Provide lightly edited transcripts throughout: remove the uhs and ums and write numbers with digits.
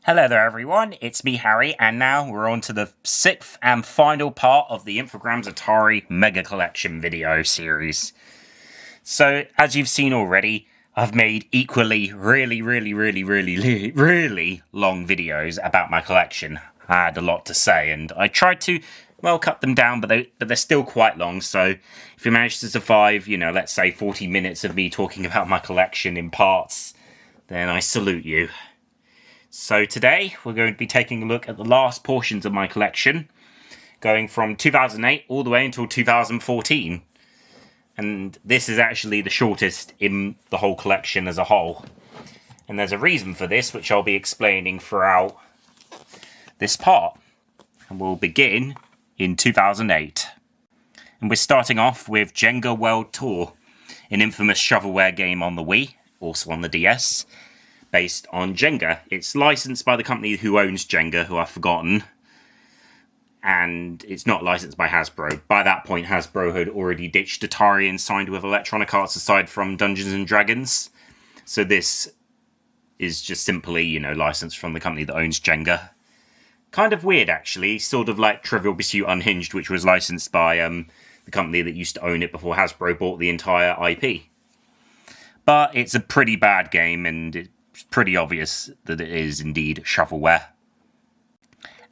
Hello there everyone, it's me Harry, and now we're on to the 6th and final part of the Infogrames Atari Mega Collection video series. So, as you've seen already, I've made equally really long videos about my collection. I had a lot to say, and I tried to, well, cut them down, but they're still quite long, so if you manage to survive, let's say 40 minutes of me talking about my collection in parts, then I salute you. So today, we're going to be taking a look at the last portions of my collection, going from 2008 all the way until 2014. And this is actually the shortest in the whole collection as a whole. And there's a reason for this, which I'll be explaining throughout this part. And we'll begin in 2008. And we're starting off with Jenga World Tour, an infamous shovelware game on the Wii, also on the DS. Based on Jenga. It's licensed by the company who owns Jenga, who I've forgotten. And it's not licensed by Hasbro. By that point, Hasbro had already ditched Atari and signed with Electronic Arts aside from Dungeons and Dragons. So this is just simply, licensed from the company that owns Jenga. Kind of weird, actually. Sort of like Trivial Pursuit Unhinged, which was licensed by the company that used to own it before Hasbro bought the entire IP. But it's a pretty bad game, and it's pretty obvious that it is indeed shovelware.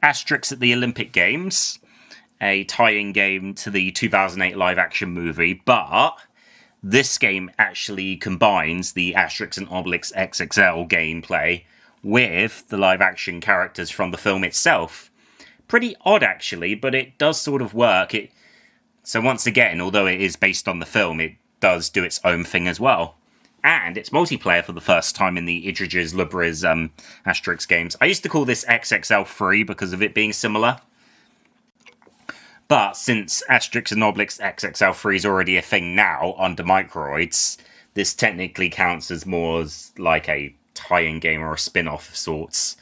Asterix at the Olympic Games, a tie-in game to the 2008 live-action movie, but this game actually combines the Asterix and Obelix XXL gameplay with the live-action characters from the film itself. Pretty odd, actually, but it does sort of work. So once again, although it is based on the film, it does do its own thing as well. And it's multiplayer for the first time in the Idridges Lubriz Asterix games. I used to call this XXL3 because of it being similar. But since Asterix and Obelix XXL3 is already a thing now under Microids, this technically counts as more as like a tie-in game or a spin-off of sorts.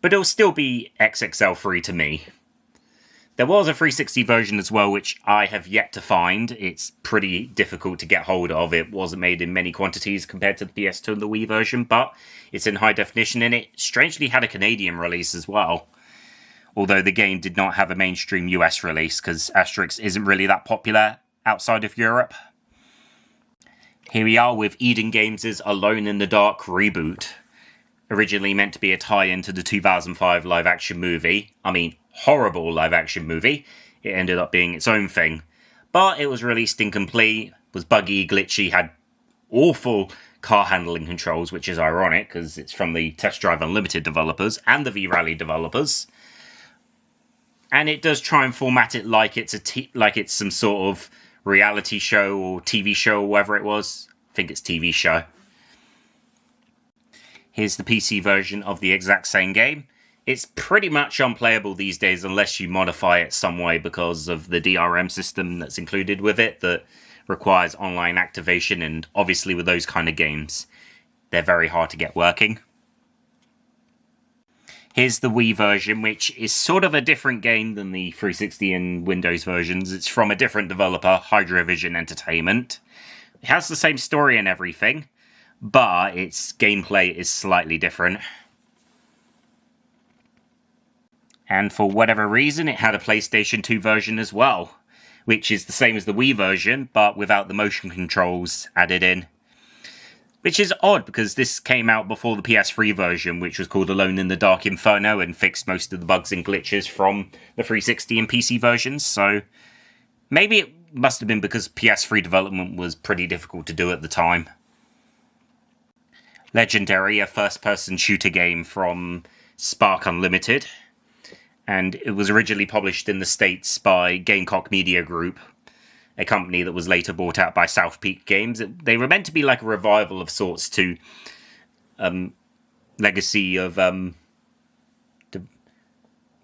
But it'll still be XXL3 to me. There was a 360 version as well, which I have yet to find. It's pretty difficult to get hold of. It wasn't made in many quantities compared to the PS2 and the Wii version, but it's in high definition, and it strangely had a Canadian release as well. Although the game did not have a mainstream US release, because Asterix isn't really that popular outside of Europe. Here we are with Eden Games' Alone in the Dark reboot. Originally meant to be a tie-in to the 2005 live-action movie. Horrible live-action movie. It ended up being its own thing. But it was released incomplete, was buggy, glitchy, had awful car handling controls, which is ironic, because it's from the Test Drive Unlimited developers and the V-Rally developers. And it does try and format it like it's some sort of reality show or TV show or whatever it was. I think it's TV show. Here's the PC version of the exact same game. It's pretty much unplayable these days unless you modify it some way because of the DRM system that's included with it that requires online activation, and obviously with those kind of games, they're very hard to get working. Here's the Wii version, which is sort of a different game than the 360 and Windows versions. It's from a different developer, Hydrovision Entertainment. It has the same story and everything, but its gameplay is slightly different. And for whatever reason, it had a PlayStation 2 version as well, which is the same as the Wii version, but without the motion controls added in. Which is odd, because this came out before the PS3 version, which was called Alone in the Dark Inferno, and fixed most of the bugs and glitches from the 360 and PC versions, so maybe it must have been because PS3 development was pretty difficult to do at the time. Legendary, a first-person shooter game from Spark Unlimited. And it was originally published in the States by Gamecock Media Group, a company that was later bought out by South Peak Games. They were meant to be like a revival of sorts to Legacy of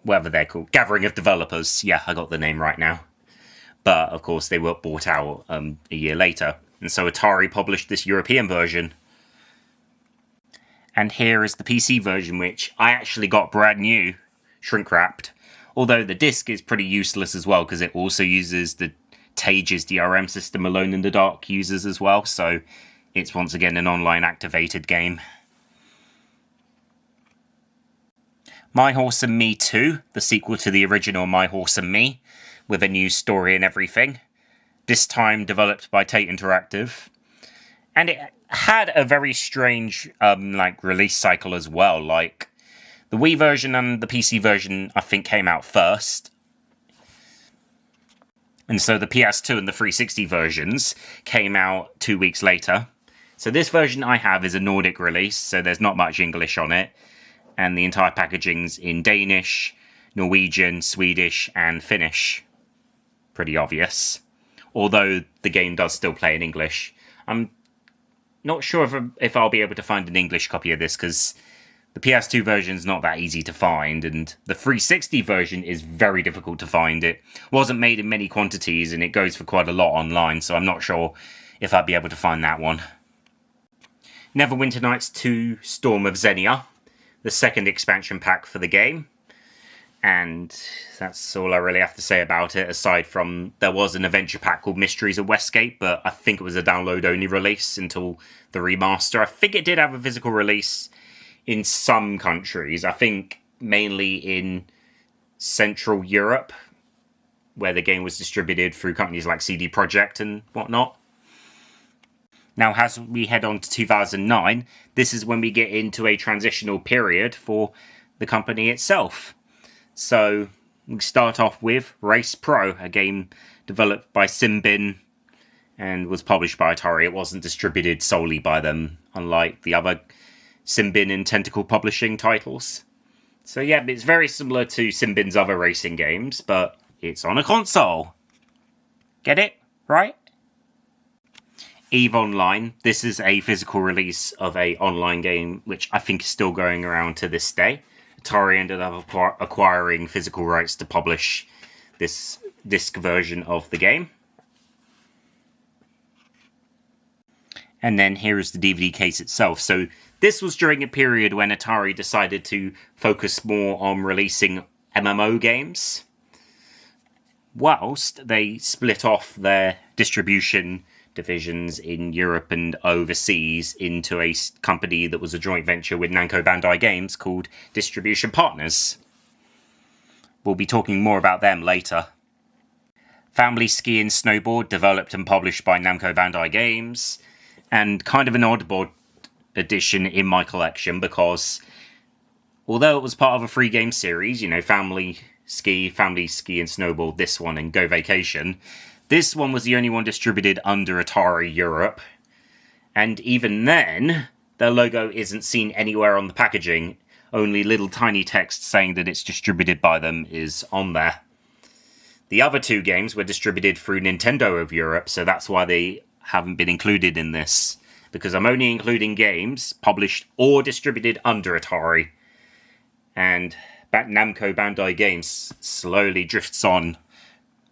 whatever they're called, Gathering of Developers. Yeah, I got the name right now. But of course, they were bought out a year later, and so Atari published this European version. And here is the PC version, which I actually got brand new. Shrink-wrapped, although the disc is pretty useless as well because it also uses the Tage's DRM system Alone in the Dark uses as well, so it's once again an online activated game. My Horse and Me 2, the sequel to the original My Horse and Me, with a new story and everything. This time developed by Tate Interactive. And it had a very strange release cycle as well. Like, the Wii version and the PC version, I think, came out first. And so the PS2 and the 360 versions came out 2 weeks later. So this version I have is a Nordic release, so there's not much English on it. And the entire packaging's in Danish, Norwegian, Swedish, and Finnish. Pretty obvious. Although the game does still play in English. I'm not sure if I'll be able to find an English copy of this, because the PS2 version's not that easy to find, and the 360 version is very difficult to find. It wasn't made in many quantities, and it goes for quite a lot online, so I'm not sure if I'd be able to find that one. Neverwinter Nights 2 Storm of Xenia, the second expansion pack for the game. And that's all I really have to say about it, aside from there was an adventure pack called Mysteries of Westgate, but I think it was a download-only release until the remaster. I think it did have a physical release in some countries. I think mainly in Central Europe, where the game was distributed through companies like CD Projekt and whatnot. Now, as we head on to 2009, this is when we get into a transitional period for the company itself. So, we start off with Race Pro, a game developed by Simbin and was published by Atari. It wasn't distributed solely by them, unlike the other Simbin and Tentacle Publishing titles. So yeah, it's very similar to Simbin's other racing games, but it's on a console. Get it? Right? EVE Online. This is a physical release of a online game, which I think is still going around to this day. Atari ended up acquiring physical rights to publish this disc version of the game. And then here is the DVD case itself. So this was during a period when Atari decided to focus more on releasing MMO games, whilst they split off their distribution divisions in Europe and overseas into a company that was a joint venture with Namco Bandai Games called Distribution Partners. We'll be talking more about them later. Family Ski and Snowboard, developed and published by Namco Bandai Games, and kind of an oddball edition in my collection, because although it was part of a free game series, you know, Family Ski and Snowboard, this one, and Go Vacation, this one was the only one distributed under Atari Europe, and even then, their logo isn't seen anywhere on the packaging. Only little tiny text saying that it's distributed by them is on there. The other two games were distributed through Nintendo of Europe, so that's why they haven't been included in this, because I'm only including games published or distributed under Atari. And Namco Bandai Games slowly drifts on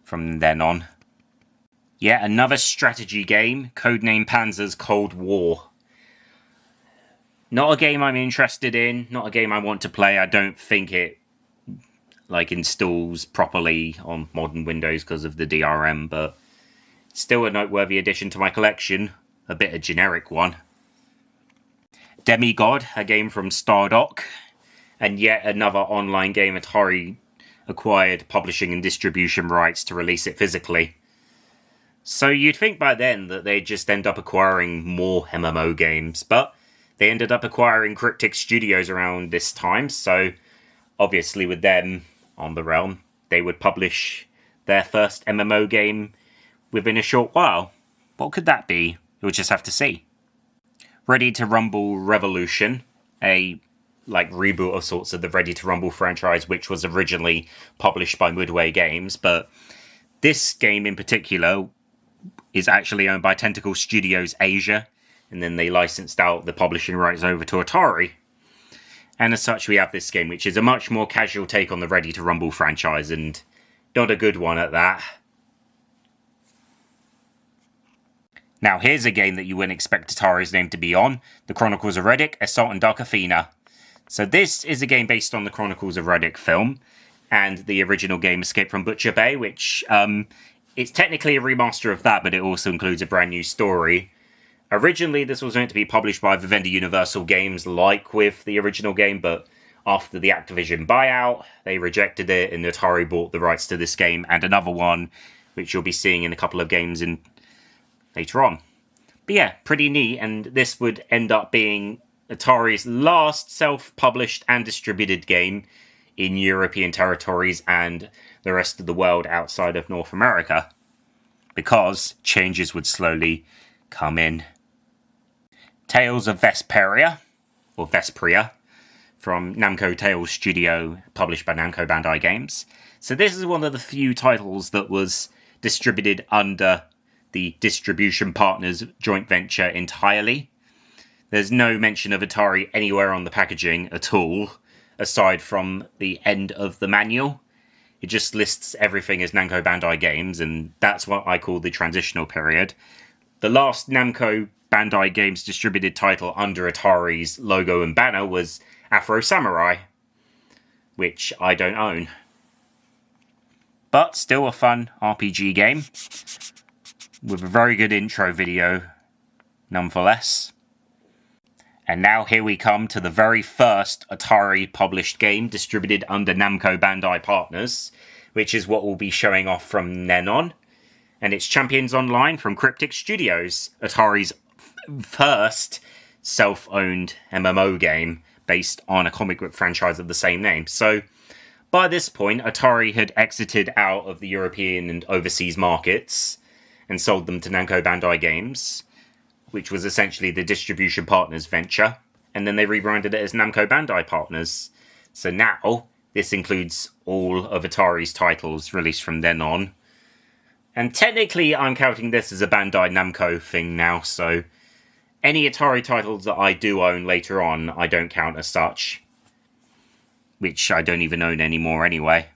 from then on. Yet another strategy game, codenamed Panzer's Cold War. Not a game I'm interested in, not a game I want to play. I don't think it installs properly on modern Windows because of the DRM, but still a noteworthy addition to my collection, a bit of generic one. Demigod, a game from Stardock, and yet another online game Atari acquired publishing and distribution rights to release it physically. So you'd think by then that they'd just end up acquiring more MMO games, but they ended up acquiring Cryptic Studios around this time, so obviously with them on the realm, they would publish their first MMO game within a short while. What could that be? You'll just have to see. Ready to Rumble Revolution, a reboot of sorts of the Ready to Rumble franchise, which was originally published by Midway Games, but this game in particular is actually owned by Tentacle Studios Asia, and then they licensed out the publishing rights over to Atari. And as such, we have this game, which is a much more casual take on the Ready to Rumble franchise, and not a good one at that. Now, here's a game that you wouldn't expect Atari's name to be on, The Chronicles of Riddick, Assault on Dark Athena. So this is a game based on the Chronicles of Riddick film, and the original game Escape from Butcher Bay, which it's technically a remaster of that, but it also includes a brand new story. Originally, this was meant to be published by Vivendi Universal Games, like with the original game, but after the Activision buyout, they rejected it, and Atari bought the rights to this game and another one, which you'll be seeing in a couple of games later on. But yeah, pretty neat, and this would end up being Atari's last self-published and distributed game in European territories and the rest of the world outside of North America, because changes would slowly come in. Tales of Vesperia, or Vespria, from Namco Tales Studio, published by Namco Bandai Games. So this is one of the few titles that was distributed under the Distribution Partners joint venture entirely. There's no mention of Atari anywhere on the packaging at all, aside from the end of the manual. It just lists everything as Namco Bandai Games, and that's what I call the transitional period. The last Namco Bandai Games distributed title under Atari's logo and banner was Afro Samurai, which I don't own. But still a fun RPG game, with a very good intro video, nonetheless. And now here we come to the very first Atari published game distributed under Namco Bandai Partners, which is what we'll be showing off from then on. And it's Champions Online from Cryptic Studios, Atari's first self-owned MMO game based on a comic book franchise of the same name. So by this point, Atari had exited out of the European and overseas markets and sold them to Namco Bandai Games, which was essentially the Distribution Partners venture, and then they rebranded it as Namco Bandai Partners. So now, this includes all of Atari's titles released from then on. And technically, I'm counting this as a Bandai Namco thing now, so any Atari titles that I do own later on, I don't count as such. Which I don't even own anymore anyway.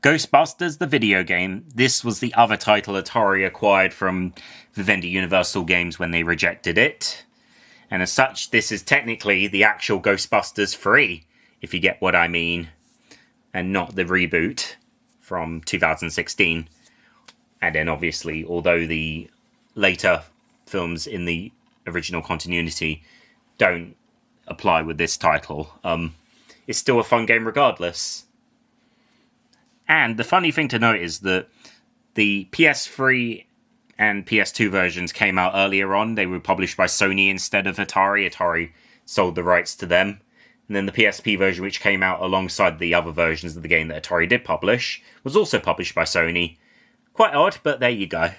Ghostbusters, the video game. This was the other title Atari acquired from Vivendi Universal Games when they rejected it. And as such, this is technically the actual Ghostbusters 3, if you get what I mean. And not the reboot from 2016. And then obviously, although the later films in the original continuity don't apply with this title, it's still a fun game regardless. And the funny thing to note is that the PS3 and PS2 versions came out earlier on. They were published by Sony instead of Atari. Atari sold the rights to them. And then the PSP version, which came out alongside the other versions of the game that Atari did publish, was also published by Sony. Quite odd, but there you go.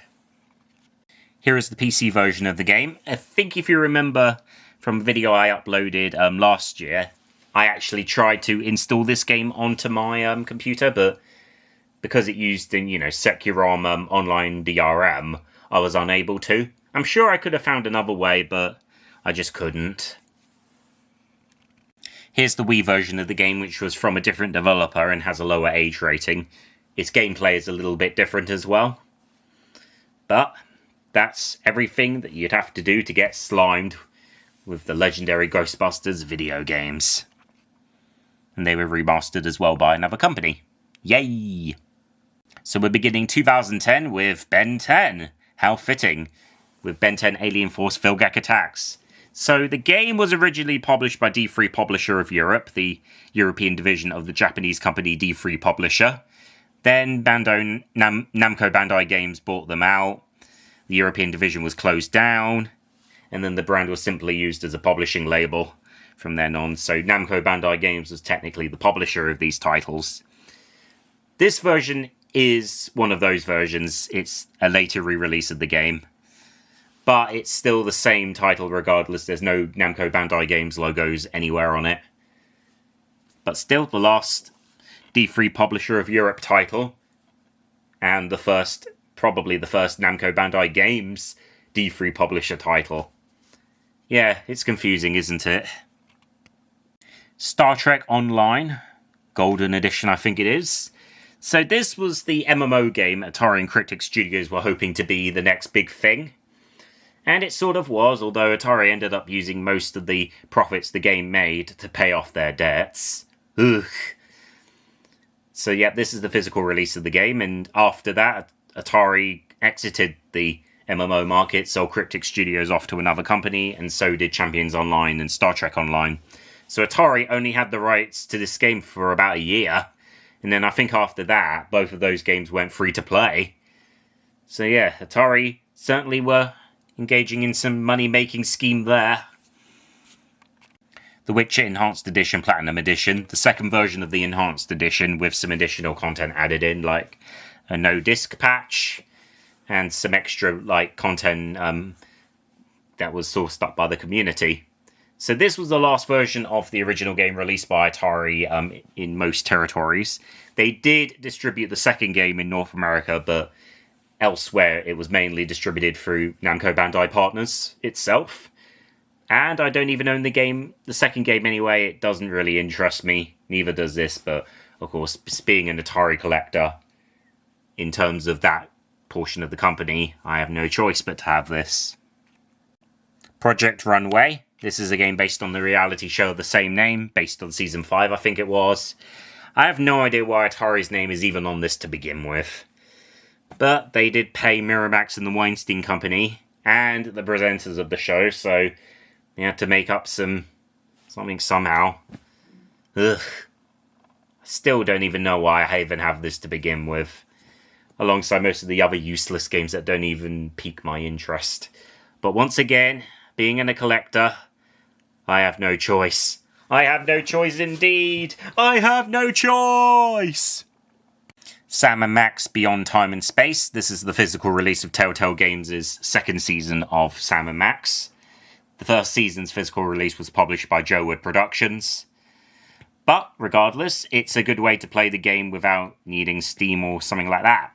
Here is the PC version of the game. I think if you remember from a video I uploaded last year, I actually tried to install this game onto my computer, but because it used in, Securom online DRM, I was unable to. I'm sure I could have found another way, but I just couldn't. Here's the Wii version of the game, which was from a different developer and has a lower age rating. Its gameplay is a little bit different as well. But that's everything that you'd have to do to get slimed with the legendary Ghostbusters video games. And they were remastered as well by another company. Yay! So we're beginning 2010 with Ben 10. How fitting. With Ben 10 Alien Force Vilgac Attacks. So the game was originally published by D3 Publisher of Europe, the European division of the Japanese company D3 Publisher. Then Namco Bandai Games bought them out. The European division was closed down. And then the brand was simply used as a publishing label from then on. So Namco Bandai Games was technically the publisher of these titles. This version is one of those versions. It's a later re-release of the game. But it's still the same title regardless. There's no Namco Bandai Games logos anywhere on it. But still the last D3 Publisher of Europe title. And probably the first Namco Bandai Games D3 Publisher title. Yeah, it's confusing, isn't it? Star Trek Online. Golden Edition, I think it is. So this was the MMO game Atari and Cryptic Studios were hoping to be the next big thing. And it sort of was, although Atari ended up using most of the profits the game made to pay off their debts. Ugh. So yeah, this is the physical release of the game, and after that, Atari exited the MMO market, sold Cryptic Studios off to another company, and so did Champions Online and Star Trek Online. So Atari only had the rights to this game for about a year. And then I think after that, both of those games went free to play. So yeah, Atari certainly were engaging in some money-making scheme there. The Witcher Enhanced Edition, Platinum Edition, the second version of the Enhanced Edition with some additional content added in, like a no-disc patch and some extra content that was sourced up by the community. So this was the last version of the original game released by Atari in most territories. They did distribute the second game in North America, but elsewhere it was mainly distributed through Namco Bandai Partners itself. And I don't even own the second game anyway. It doesn't really interest me. Neither does this, but of course, being an Atari collector, in terms of that portion of the company, I have no choice but to have this. Project Runway. This is a game based on the reality show of the same name, based on Season 5, I think it was. I have no idea why Atari's name is even on this to begin with. But they did pay Miramax and the Weinstein Company, and the presenters of the show, so they had to make up something somehow. Ugh. I still don't even know why I even have this to begin with. Alongside most of the other useless games that don't even pique my interest. But once again, being a collector, I have no choice. I have no choice indeed! I have no choice! Sam & Max Beyond Time and Space. This is the physical release of Telltale Games' second season of Sam & Max. The first season's physical release was published by Joe Wood Productions. But, regardless, it's a good way to play the game without needing Steam or something like that.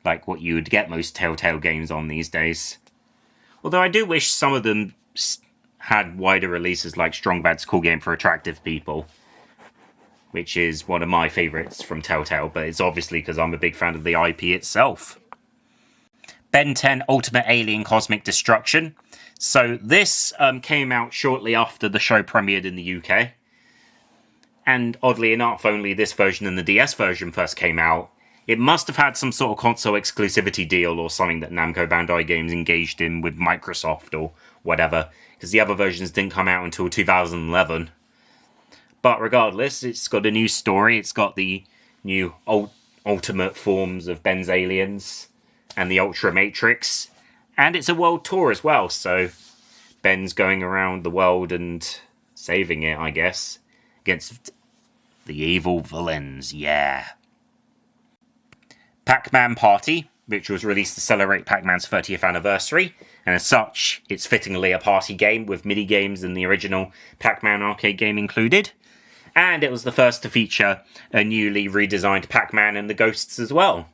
Like what you would get most Telltale games on these days. Although I do wish some of them had wider releases like Strong Bad's Cool Game for Attractive People, which is one of my favourites from Telltale, but it's obviously because I'm a big fan of the IP itself. Ben 10 Ultimate Alien Cosmic Destruction. So this came out shortly after the show premiered in the UK. And oddly enough, only this version and the DS version first came out. It must have had some sort of console exclusivity deal or something that Namco Bandai Games engaged in with Microsoft or whatever, because the other versions didn't come out until 2011. But regardless, it's got a new story, it's got the new ultimate forms of Ben's aliens and the Ultra Matrix, and it's a world tour as well, so Ben's going around the world and saving it, I guess, against the evil villains, yeah. Pac-Man Party, which was released to celebrate Pac-Man's 30th anniversary, and as such, it's fittingly a party game with mini-games and the original Pac-Man arcade game included. And it was the first to feature a newly redesigned Pac-Man and the Ghosts as well.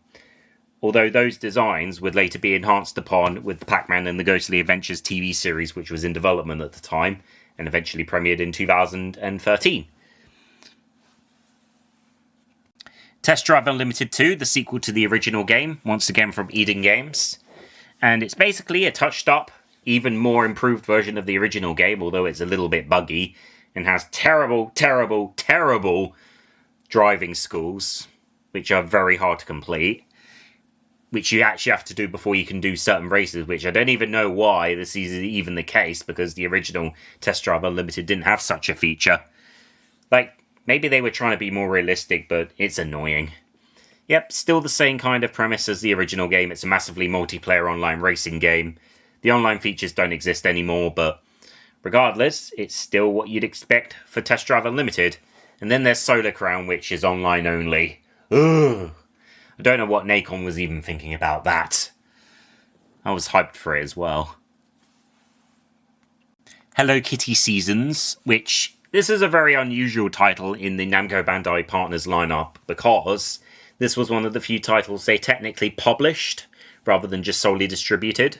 Although those designs would later be enhanced upon with the Pac-Man and the Ghostly Adventures TV series, which was in development at the time, and eventually premiered in 2013. Test Drive Unlimited 2, the sequel to the original game, once again from Eden Games. And it's basically a touched-up, even more improved version of the original game, although it's a little bit buggy, and has terrible, terrible, terrible driving schools, which are very hard to complete, which you actually have to do before you can do certain races, which I don't even know why this is even the case, because the original Test Drive Unlimited didn't have such a feature. Maybe they were trying to be more realistic, but it's annoying. Yep, still the same kind of premise as the original game. It's a massively multiplayer online racing game. The online features don't exist anymore, but regardless, it's still what you'd expect for Test Drive Unlimited. And then there's Solar Crown, which is online only. Ugh. I don't know what Nacon was even thinking about that. I was hyped for it as well. Hello Kitty Seasons, which this is a very unusual title in the Namco Bandai Partners lineup because this was one of the few titles they technically published rather than just solely distributed.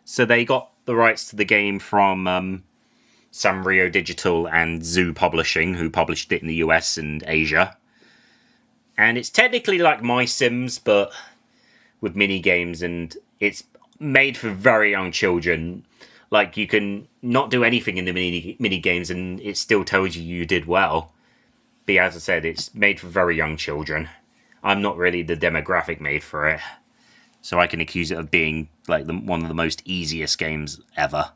So they got the rights to the game from Sanrio Digital and Zoo Publishing, who published it in the US and Asia. And it's technically like My Sims, but with mini-games, and it's made for very young children. Like, you can not do anything in the mini-games and it still tells you did well. But as I said, it's made for very young children. I'm not really the demographic made for it. So I can accuse it of being, one of the most easiest games ever.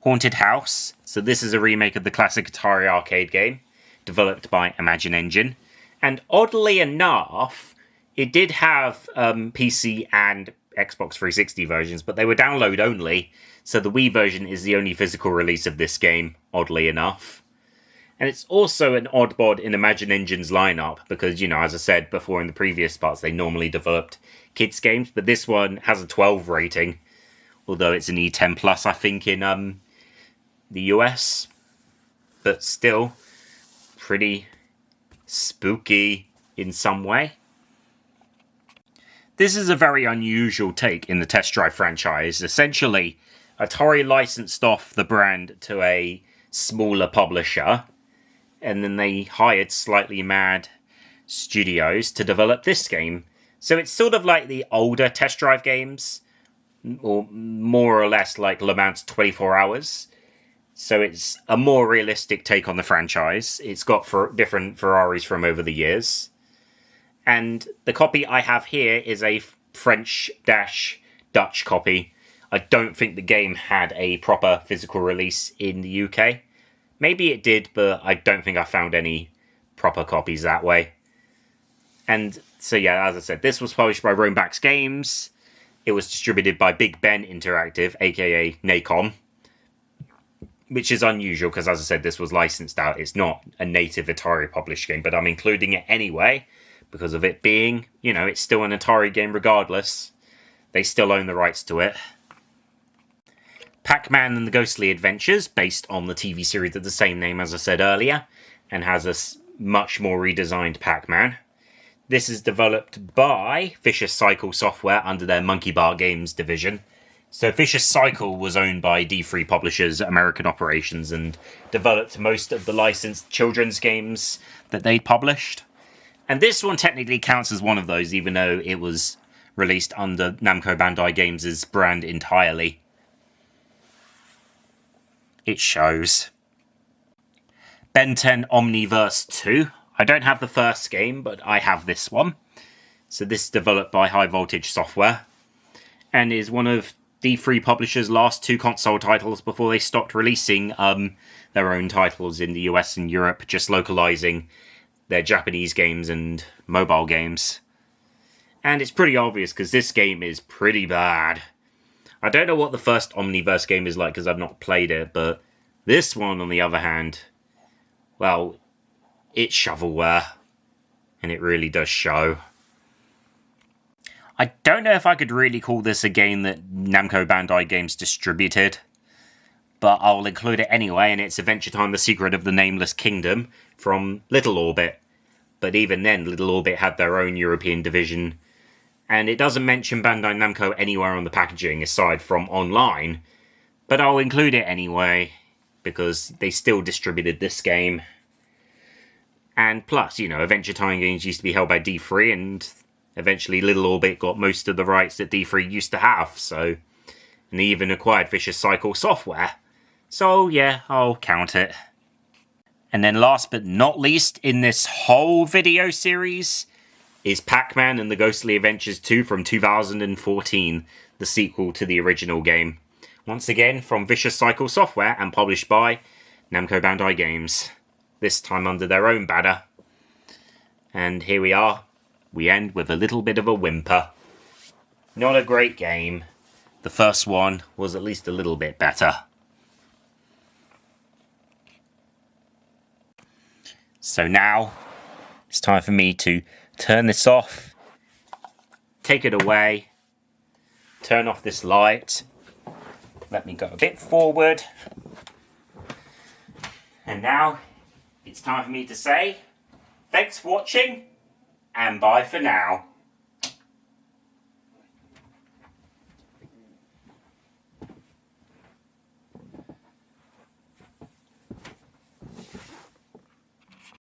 Haunted House. So this is a remake of the classic Atari arcade game, developed by Imagine Engine. And oddly enough, it did have PC and Xbox 360 versions, but they were download only, so the Wii version is the only physical release of this game, oddly enough. And it's also an odd bod in Imagine Engine's lineup, because, you know, as I said before in the previous parts, they normally developed kids' games, but this one has a 12 rating, although it's an E10 Plus, I think, in the US. But still, pretty spooky in some way. This is a very unusual take in the Test Drive franchise. Essentially, Atari licensed off the brand to a smaller publisher, and then they hired Slightly Mad Studios to develop this game. So it's sort of like the older Test Drive games, or more or less like Le Mans 24 Hours. So it's a more realistic take on the franchise. It's got different Ferraris from over the years. And the copy I have here is a French-Dutch copy. I don't think the game had a proper physical release in the UK. Maybe it did, but I don't think I found any proper copies that way. And so yeah, as I said, this was published by Romebax Games. It was distributed by Big Ben Interactive, aka Nacon. Which is unusual, because as I said, this was licensed out. It's not a native Atari published game, but I'm including it anyway, because of it being, you know, it's still an Atari game regardless. They still own the rights to it. Pac-Man and the Ghostly Adventures, based on the TV series of the same name as I said earlier, and has a much more redesigned Pac-Man. This is developed by Vicious Cycle Software under their Monkey Bar Games division. So Vicious Cycle was owned by D3 Publishers, American operations, and developed most of the licensed children's games that they'd published. And this one technically counts as one of those, even though it was released under Namco Bandai Games' brand entirely. It shows. Ben 10 Omniverse 2. I don't have the first game, but I have this one. So this is developed by High Voltage Software, and is one of D3 Publishers' last two console titles before they stopped releasing their own titles in the US and Europe, just localizing their Japanese games and mobile games. And it's pretty obvious, because this game is pretty bad. I don't know what the first Omniverse game is like, because I've not played it, but this one, on the other hand, well, it's shovelware, and it really does show. I don't know if I could really call this a game that Namco Bandai Games distributed, but I'll include it anyway, and it's Adventure Time: The Secret of the Nameless Kingdom from Little Orbit. But even then, Little Orbit had their own European division, and it doesn't mention Bandai Namco anywhere on the packaging aside from online, but I'll include it anyway, because they still distributed this game. And plus, you know, Adventure Time games used to be held by D3, and eventually Little Orbit got most of the rights that D3 used to have, so... And they even acquired Vicious Cycle Software. So, yeah, I'll count it. And then last but not least in this whole video series is Pac-Man and the Ghostly Adventures 2 from 2014, the sequel to the original game. Once again, from Vicious Cycle Software and published by Namco Bandai Games. This time under their own banner. And here we are. We end with a little bit of a whimper. Not a great game. The first one was at least a little bit better. So now, it's time for me to turn this off, take it away, turn off this light, let me go a bit forward, and now it's time for me to say thanks for watching, and bye for now.